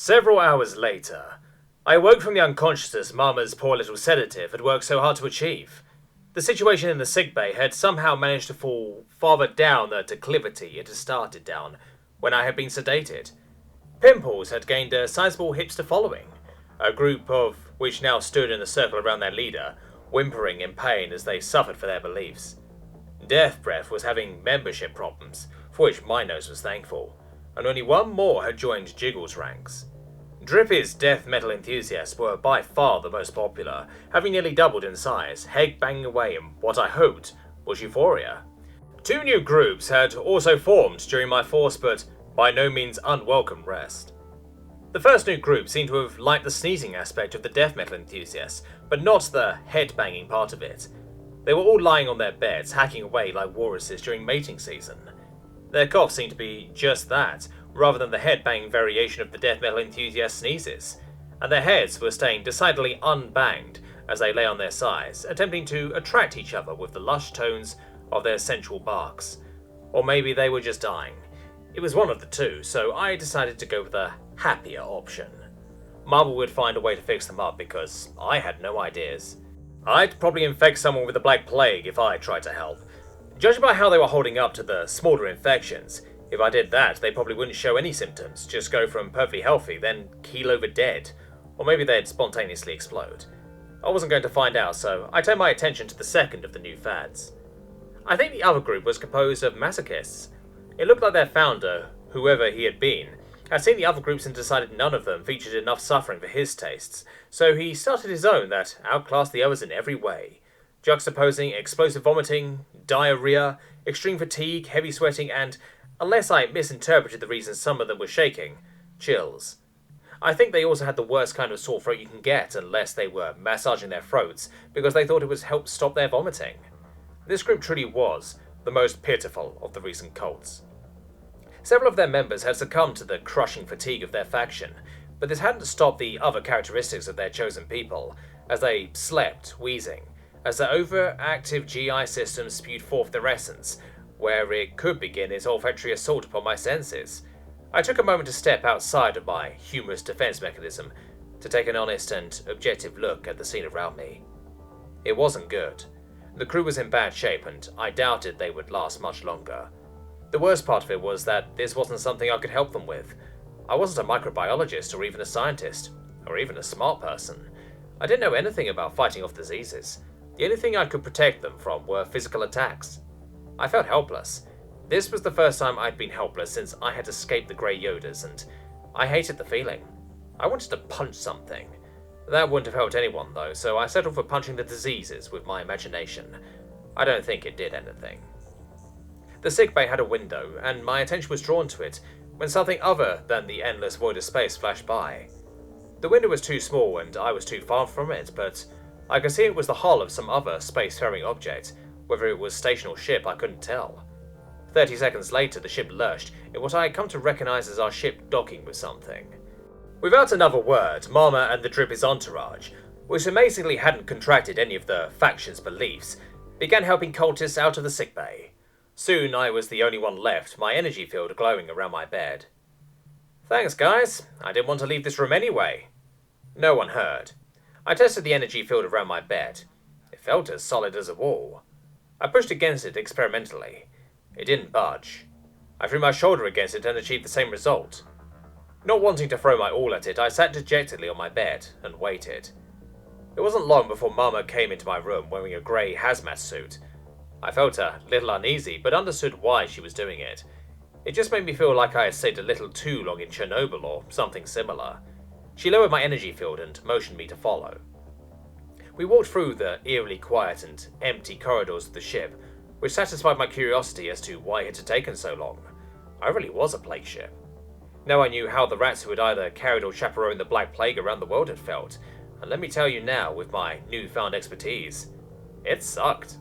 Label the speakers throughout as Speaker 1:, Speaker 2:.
Speaker 1: Several hours later, I awoke from the unconsciousness Mama's poor little sedative had worked so hard to achieve. The situation in the sickbay had somehow managed to fall farther down the declivity it had started down when I had been sedated. Pimples had gained a sizable hipster following, a group of which now stood in a circle around their leader, whimpering in pain as they suffered for their beliefs. Death Breath was having membership problems, for which my nose was thankful, and only one more had joined Jiggle's ranks. Drippy's death metal enthusiasts were by far the most popular, having nearly doubled in size, head-banging away in what I hoped was euphoria. Two new groups had also formed during my forced but by no means unwelcome rest. The first new group seemed to have liked the sneezing aspect of the death metal enthusiasts, but not the head-banging part of it. They were all lying on their beds, hacking away like walruses during mating season. Their cough seemed to be just that, rather than the head-banging variation of the death metal enthusiast sneezes, and their heads were staying decidedly unbanged as they lay on their sides, attempting to attract each other with the lush tones of their sensual barks. Or maybe they were just dying. It was one of the two, so I decided to go with a happier option. Marble would find a way to fix them up because I had no ideas. I'd probably infect someone with the Black Plague if I tried to help. Judging by how they were holding up to the smaller infections, if I did that, they probably wouldn't show any symptoms, just go from perfectly healthy, then keel over dead. Or maybe they'd spontaneously explode. I wasn't going to find out, so I turned my attention to the second of the new fads. I think the other group was composed of masochists. It looked like their founder, whoever he had been, had seen the other groups and decided none of them featured enough suffering for his tastes, so he started his own that outclassed the others in every way, juxtaposing explosive vomiting, diarrhea, extreme fatigue, heavy sweating, and, unless I misinterpreted the reason some of them were shaking, chills. I think they also had the worst kind of sore throat you can get unless they were massaging their throats because they thought it would help stop their vomiting. This group truly was the most pitiful of the recent cults. Several of their members had succumbed to the crushing fatigue of their faction, but this hadn't stopped the other characteristics of their chosen people, as they slept, wheezing, as their overactive GI system spewed forth their essence, where it could begin its olfactory assault upon my senses. I took a moment to step outside of my humorous defense mechanism to take an honest and objective look at the scene around me. It wasn't good. The crew was in bad shape, and I doubted they would last much longer. The worst part of it was that this wasn't something I could help them with. I wasn't a microbiologist or even a scientist, or even a smart person. I didn't know anything about fighting off diseases. The only thing I could protect them from were physical attacks. I felt helpless. This was the first time I'd been helpless since I had escaped the Grey Yodas, and I hated the feeling. I wanted to punch something. That wouldn't have helped anyone though, so I settled for punching the diseases with my imagination. I don't think it did anything. The sickbay had a window, and my attention was drawn to it when something other than the endless void of space flashed by. The window was too small and I was too far from it, but I could see it was the hull of some other spacefaring object. Whether it was station or ship, I couldn't tell. 30 seconds later, the ship lurched in what I had come to recognize as our ship docking with something. Without another word, Mama and the Drippy's entourage, which amazingly hadn't contracted any of the faction's beliefs, began helping cultists out of the sickbay. Soon I was the only one left, my energy field glowing around my bed. Thanks, guys. I didn't want to leave this room anyway. No one heard. I tested the energy field around my bed. It felt as solid as a wall. I pushed against it experimentally. It didn't budge. I threw my shoulder against it and achieved the same result. Not wanting to throw my all at it, I sat dejectedly on my bed and waited. It wasn't long before Mama came into my room wearing a grey hazmat suit. I felt a little uneasy, but understood why she was doing it. It just made me feel like I had stayed a little too long in Chernobyl or something similar. She lowered my energy field and motioned me to follow. We walked through the eerily quiet and empty corridors of the ship, which satisfied my curiosity as to why it had taken so long. I really was a plague ship. Now I knew how the rats who had either carried or chaperoned the Black Plague around the world had felt, and let me tell you now, with my newfound expertise, it sucked.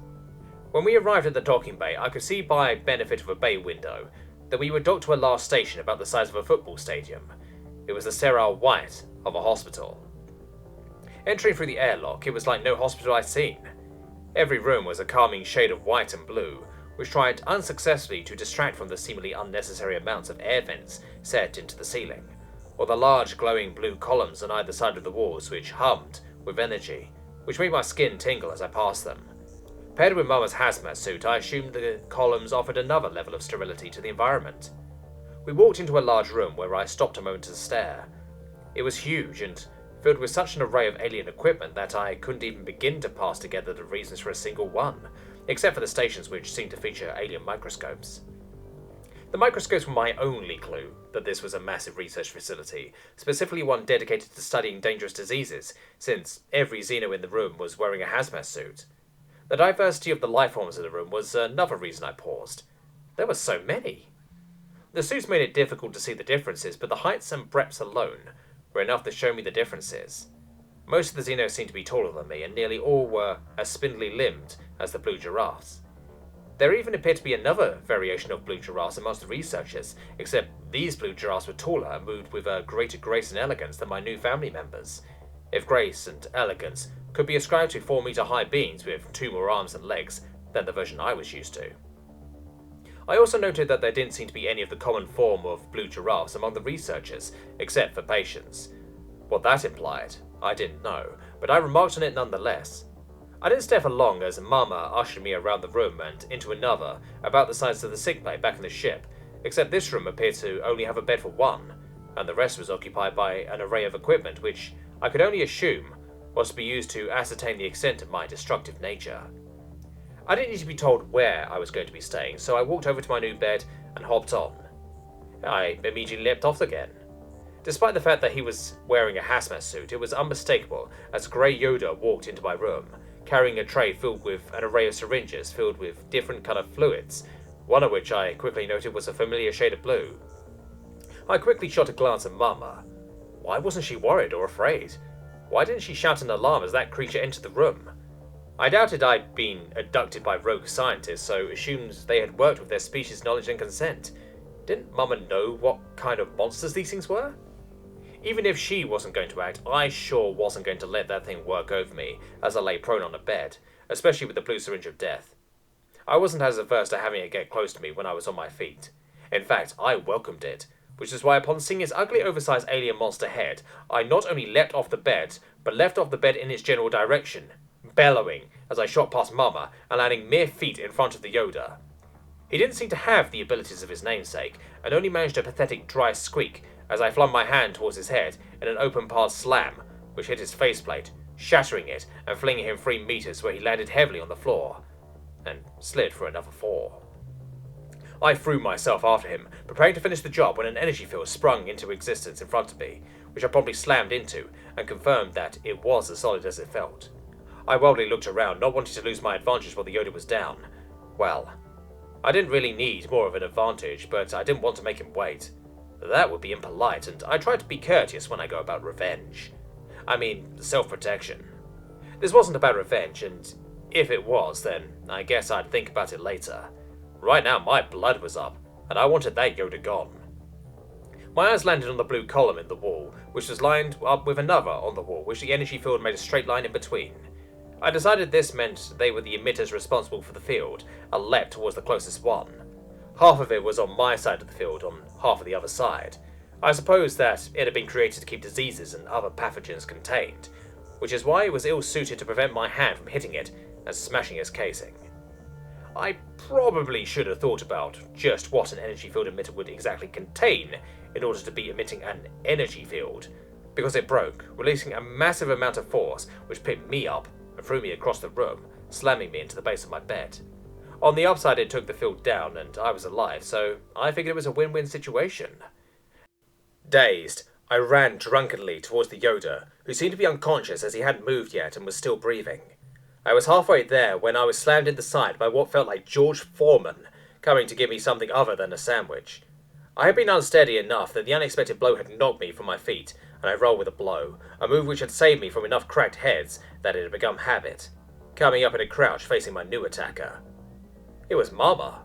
Speaker 1: When we arrived at the docking bay, I could see by benefit of a bay window that we were docked to a large station about the size of a football stadium. It was the sterile white of a hospital. Entering through the airlock, it was like no hospital I'd seen. Every room was a calming shade of white and blue, which tried unsuccessfully to distract from the seemingly unnecessary amounts of air vents set into the ceiling. or the large glowing blue columns on either side of the walls which hummed with energy, which made my skin tingle as I passed them. Paired with Mama's hazmat suit, I assumed the columns offered another level of sterility to the environment. We walked into a large room where I stopped a moment to stare. It was huge and filled with such an array of alien equipment that I couldn't even begin to pass together the reasons for a single one, except for the stations which seemed to feature alien microscopes. The microscopes were my only clue that this was a massive research facility, specifically one dedicated to studying dangerous diseases, since every Xeno in the room was wearing a hazmat suit. The diversity of the lifeforms in the room was another reason I paused. There were so many. The suits made it difficult to see the differences, but the heights and breadths alone were enough to show me the differences. Most of the Xenos seemed to be taller than me, and nearly all were as spindly limbed as the blue giraffes. There even appeared to be another variation of blue giraffes amongst the researchers, except these blue giraffes were taller and moved with a greater grace and elegance than my new family members. If grace and elegance could be ascribed to 4-meter-high beings with 2 more arms and legs than the version I was used to. I also noted that there didn't seem to be any of the common form of blue giraffes among the researchers, except for patients. What that implied, I didn't know, but I remarked on it nonetheless. I didn't stay for long as Mama ushered me around the room and into another, about the size of the sickbay back in the ship, except this room appeared to only have a bed for one, and the rest was occupied by an array of equipment which I could only assume was to be used to ascertain the extent of my destructive nature. I didn't need to be told where I was going to be staying, so I walked over to my new bed and hopped on. I immediately leapt off again. Despite the fact that he was wearing a hazmat suit, it was unmistakable as Grey Yoda walked into my room, carrying a tray filled with an array of syringes filled with different coloured fluids, one of which I quickly noted was a familiar shade of blue. I quickly shot a glance at Mama. Why wasn't she worried or afraid? Why didn't she shout an alarm as that creature entered the room? I doubted I'd been abducted by rogue scientists, so assumed they had worked with their species' knowledge and consent. Didn't Mama know what kind of monsters these things were? Even if she wasn't going to act, I sure wasn't going to let that thing work over me as I lay prone on a bed, especially with the blue syringe of death. I wasn't as averse to having it get close to me when I was on my feet. In fact, I welcomed it, which is why upon seeing its ugly oversized alien monster head, I not only leapt off the bed, but left off the bed in its general direction, bellowing as I shot past Mama and landing mere feet in front of the Yoda. He didn't seem to have the abilities of his namesake, and only managed a pathetic dry squeak as I flung my hand towards his head in an open-palm slam, which hit his faceplate, shattering it and flinging him 3 meters where he landed heavily on the floor, and slid for another 4. I threw myself after him, preparing to finish the job when an energy field sprung into existence in front of me, which I promptly slammed into, and confirmed that it was as solid as it felt. I wildly looked around, not wanting to lose my advantage while the Yoda was down. Well, I didn't really need more of an advantage, but I didn't want to make him wait. That would be impolite, and I tried to be courteous when I go about revenge. I mean, self-protection. This wasn't about revenge, and if it was, then I guess I'd think about it later. Right now, my blood was up, and I wanted that Yoda gone. My eyes landed on the blue column in the wall, which was lined up with another on the wall, which the energy field made a straight line in between. I decided this meant they were the emitters responsible for the field, and leapt towards the closest one. Half of it was on my side of the field, on half of the other side. I suppose that it had been created to keep diseases and other pathogens contained, which is why it was ill-suited to prevent my hand from hitting it and smashing its casing. I probably should have thought about just what an energy field emitter would exactly contain in order to be emitting an energy field, because it broke, releasing a massive amount of force which picked me up and threw me across the room, slamming me into the base of my bed. On the upside, it took the field down, and I was alive, so I figured it was a win-win situation. Dazed, I ran drunkenly towards the Yoda, who seemed to be unconscious as he hadn't moved yet and was still breathing. I was halfway there when I was slammed in the side by what felt like George Foreman, coming to give me something other than a sandwich. I had been unsteady enough that the unexpected blow had knocked me from my feet, and I rolled with a blow, a move which had saved me from enough cracked heads that it had become habit, coming up in a crouch facing my new attacker. It was Mama.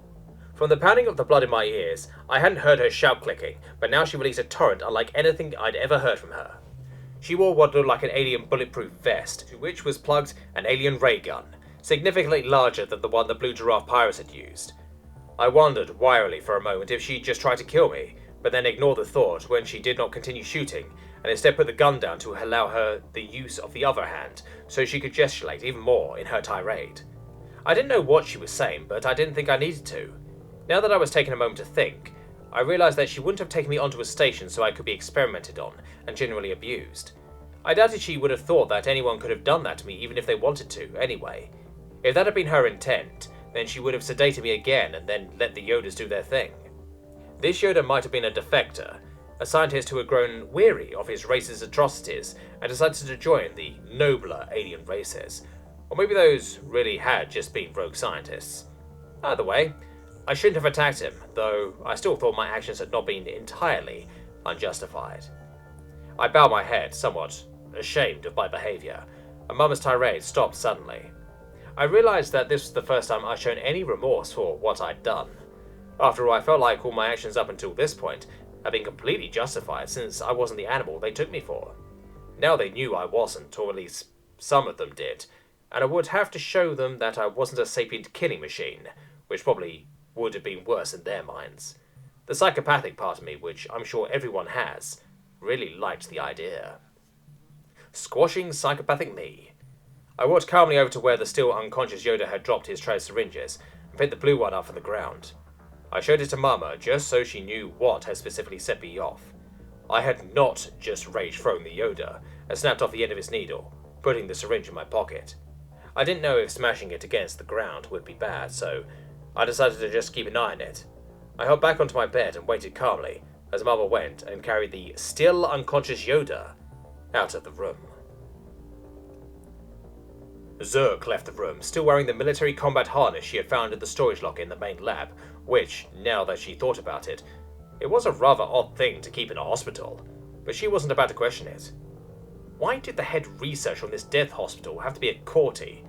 Speaker 1: From the pounding of the blood in my ears, I hadn't heard her shout clicking, but now she released a torrent unlike anything I'd ever heard from her. She wore what looked like an alien bulletproof vest, to which was plugged an alien ray gun, significantly larger than the one the Blue Giraffe pirates had used. I wondered, wirily for a moment, if she'd just tried to kill me, but then ignored the thought when she did not continue shooting, and instead put the gun down to allow her the use of the other hand, so she could gesticulate even more in her tirade. I didn't know what she was saying, but I didn't think I needed to. Now that I was taking a moment to think, I realised that she wouldn't have taken me onto a station so I could be experimented on and generally abused. I doubted she would have thought that anyone could have done that to me even if they wanted to, anyway. If that had been her intent, then she would have sedated me again and then let the Yodas do their thing. This Yoda might have been a defector, a scientist who had grown weary of his race's atrocities and decided to join the nobler alien races. Or maybe those really had just been rogue scientists. Either way, I shouldn't have attacked him, though I still thought my actions had not been entirely unjustified. I bowed my head, somewhat ashamed of my behaviour, and Mama's tirade stopped suddenly. I realised that this was the first time I'd shown any remorse for what I'd done. After all, I felt like all my actions up until this point had been completely justified since I wasn't the animal they took me for. Now they knew I wasn't, or at least some of them did, and I would have to show them that I wasn't a sapient killing machine, which probably would have been worse in their minds. The psychopathic part of me, which I'm sure everyone has, really liked the idea. Squashing psychopathic me. I walked calmly over to where the still unconscious Yoda had dropped his tray of syringes and picked the blue one up from the ground. I showed it to Mama just so she knew what had specifically set me off. I had not just rage thrown the Yoda and snapped off the end of its needle, putting the syringe in my pocket. I didn't know if smashing it against the ground would be bad, so I decided to just keep an eye on it. I held back onto my bed and waited calmly as Mama went and carried the still unconscious Yoda out of the room. Zurg left the room, still wearing the military combat harness she had found in the storage locker in the main lab, which, now that she thought about it, it was a rather odd thing to keep in a hospital, but she wasn't about to question it. Why did the head researcher on this death hospital have to be a courtie?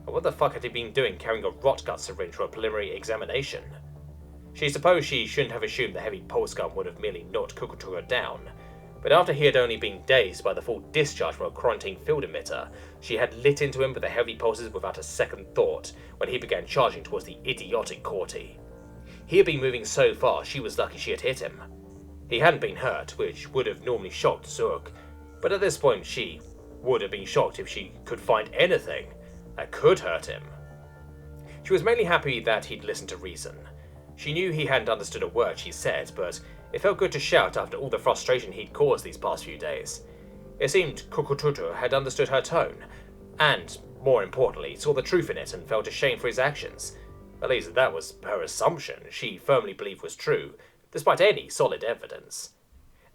Speaker 1: And what the fuck had he been doing carrying a rotgut syringe for a preliminary examination? She supposed she shouldn't have assumed the heavy pulse gun would have merely knocked Kukutura down, but after he had only been dazed by the full discharge from a quarantine field emitter, she had lit into him with the heavy pulses without a second thought when he began charging towards the idiotic courtie. He had been moving so fast she was lucky she had hit him. He hadn't been hurt, which would have normally shocked Zurg, but at this point she would have been shocked if she could find anything that could hurt him. She was mainly happy that he'd listened to reason. She knew he hadn't understood a word she said, but it felt good to shout after all the frustration he'd caused these past few days. It seemed Kukututu had understood her tone, and, more importantly, saw the truth in it and felt ashamed for his actions. At least that was her assumption she firmly believed was true, despite any solid evidence.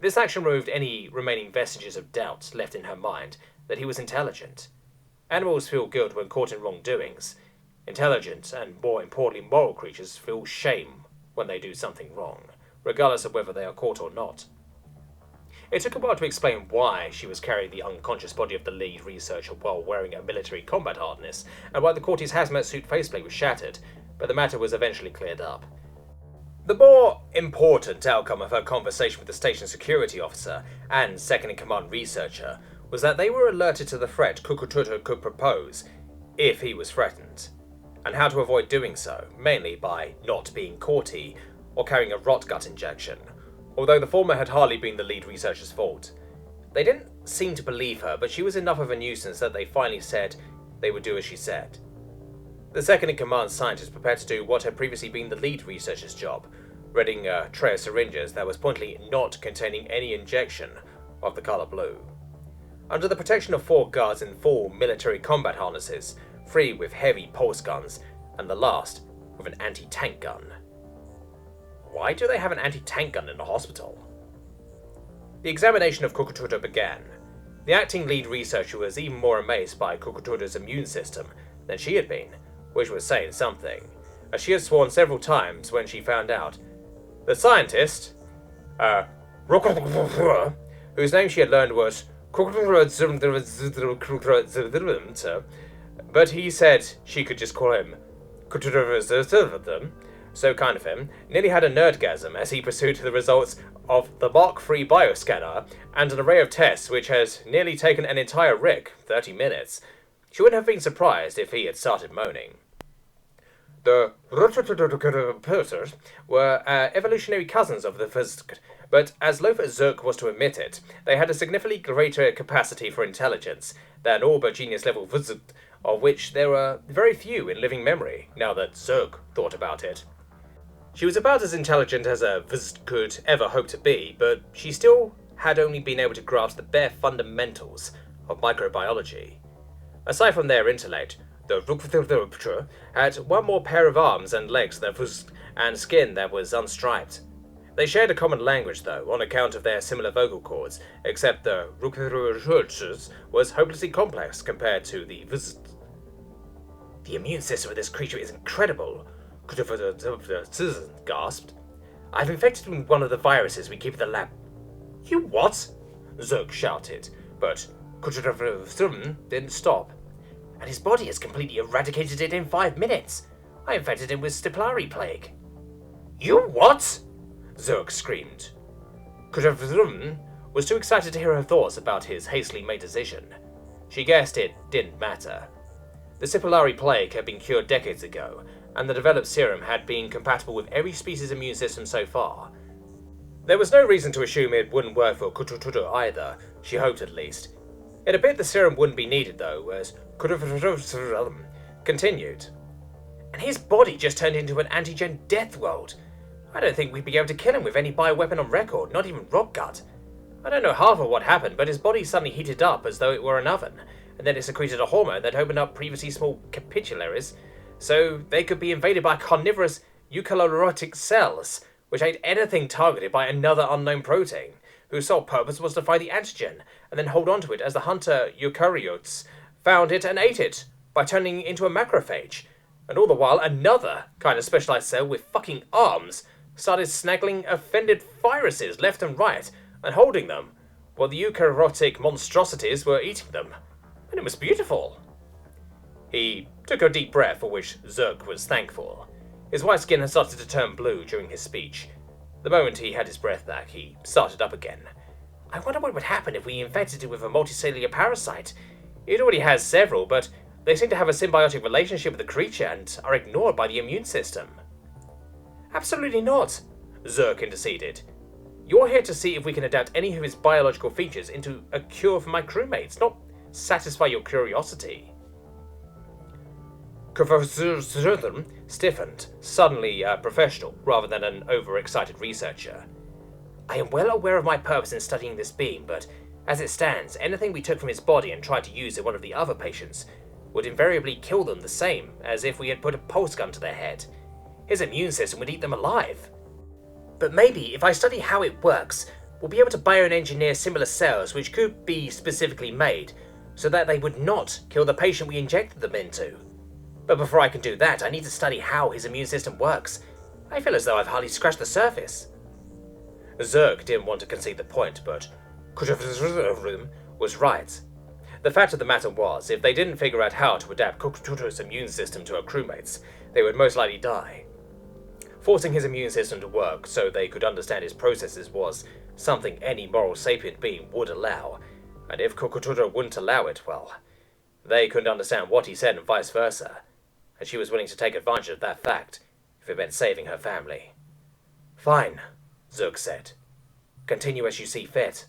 Speaker 1: This action removed any remaining vestiges of doubt left in her mind that he was intelligent. Animals feel guilt when caught in wrongdoings. Intelligent, and more importantly moral creatures feel shame when they do something wrong, regardless of whether they are caught or not. It took a while to explain why she was carrying the unconscious body of the lead researcher while wearing a military combat harness, and why the courtie's hazmat suit faceplate was shattered, but the matter was eventually cleared up. The more important outcome of her conversation with the station security officer and second-in-command researcher was that they were alerted to the threat Kukututu could propose if he was threatened, and how to avoid doing so, mainly by not being courtie or carrying a rotgut injection, although the former had hardly been the lead researcher's fault. They didn't seem to believe her, but she was enough of a nuisance that they finally said they would do as she said. The second-in-command scientist prepared to do what had previously been the lead researcher's job, readying a tray of syringes that was pointedly not containing any injection of the colour blue. Under the protection of 4 guards in full military combat harnesses, 3 with heavy pulse guns, and the last with an anti-tank gun. Why do they have an anti-tank gun in a hospital? The examination of Kukututa began. The acting lead researcher was even more amazed by Kukututa's immune system than she had been, which was saying something, as she had sworn several times when she found out. The scientist, whose name she had learned was but he said she could just call him so kind of him, nearly had a nerdgasm as he pursued the results of the Mark III bioscanner and an array of tests which has nearly taken an entire Rick 30 minutes. She wouldn't have been surprised if he had started moaning. The were evolutionary cousins of the But as loath as Zerk was to admit it, they had a significantly greater capacity for intelligence than all but genius-level Vzd, of which there were very few in living memory, now that Zerk thought about it. She was about as intelligent as a Vzd could ever hope to be, but she still had only been able to grasp the bare fundamentals of microbiology. Aside from their intellect, the Rukvthurptra had one more pair of arms and legs than Vzd, and skin that was unstriped. They shared a common language, though, on account of their similar vocal cords, except the Rukvthurptra's was hopelessly complex compared to the Vzd. The immune system of this creature is incredible, gasped. I've infected him with one of the viruses we keep at the lab. You what? Zerk shouted, but didn't stop. And his body has completely eradicated it in 5 minutes. I infected him with Stipulary plague. You what? Zerk screamed. Was too excited to hear her thoughts about his hastily made decision. She guessed it didn't matter. The Stipulary plague had been cured decades ago, and the developed serum had been compatible with every species' immune system so far. There was no reason to assume it wouldn't work for Kutututu either, she hoped at least. It appeared the serum wouldn't be needed though, as continued. And his body just turned into an antigen death world. I don't think we'd be able to kill him with any bioweapon on record, not even rock gut. I don't know half of what happened, but his body suddenly heated up as though it were an oven, and then it secreted a hormone that opened up previously small capillaries, so they could be invaded by carnivorous eukaryotic cells, which ate anything targeted by another unknown protein, whose sole purpose was to find the antigen, and then hold onto it as the hunter eukaryotes found it and ate it, by turning into a macrophage. And all the while, another kind of specialized cell with fucking arms started snaggling offended viruses left and right, and holding them, while the eukaryotic monstrosities were eating them. And it was beautiful. He took a deep breath, for which Zerk was thankful. His white skin had started to turn blue during his speech. The moment he had his breath back, he started up again. I wonder what would happen if we infected it with a multicellular parasite. It already has several, but they seem to have a symbiotic relationship with the creature and are ignored by the immune system. Absolutely not, Zerk interceded. You're here to see if we can adapt any of his biological features into a cure for my crewmates, not satisfy your curiosity. Stiffened, suddenly a professional rather than an overexcited researcher. I am well aware of my purpose in studying this being, but as it stands, anything we took from his body and tried to use in one of the other patients would invariably kill them the same as if we had put a pulse gun to their head. His immune system would eat them alive. But maybe if I study how it works, we'll be able to bioengineer similar cells which could be specifically made so that they would not kill the patient we injected them into. But before I can do that, I need to study how his immune system works. I feel as though I've hardly scratched the surface. Zerk didn't want to concede the point, but was right. The fact of the matter was, if they didn't figure out how to adapt Kukututu's immune system to her crewmates, they would most likely die. Forcing his immune system to work so they could understand his processes was something any moral sapient being would allow, and if Kukututu wouldn't allow it, well, they couldn't understand what he said and vice versa, and she was willing to take advantage of that fact if it meant saving her family. Fine, Zerk said. Continue as you see fit.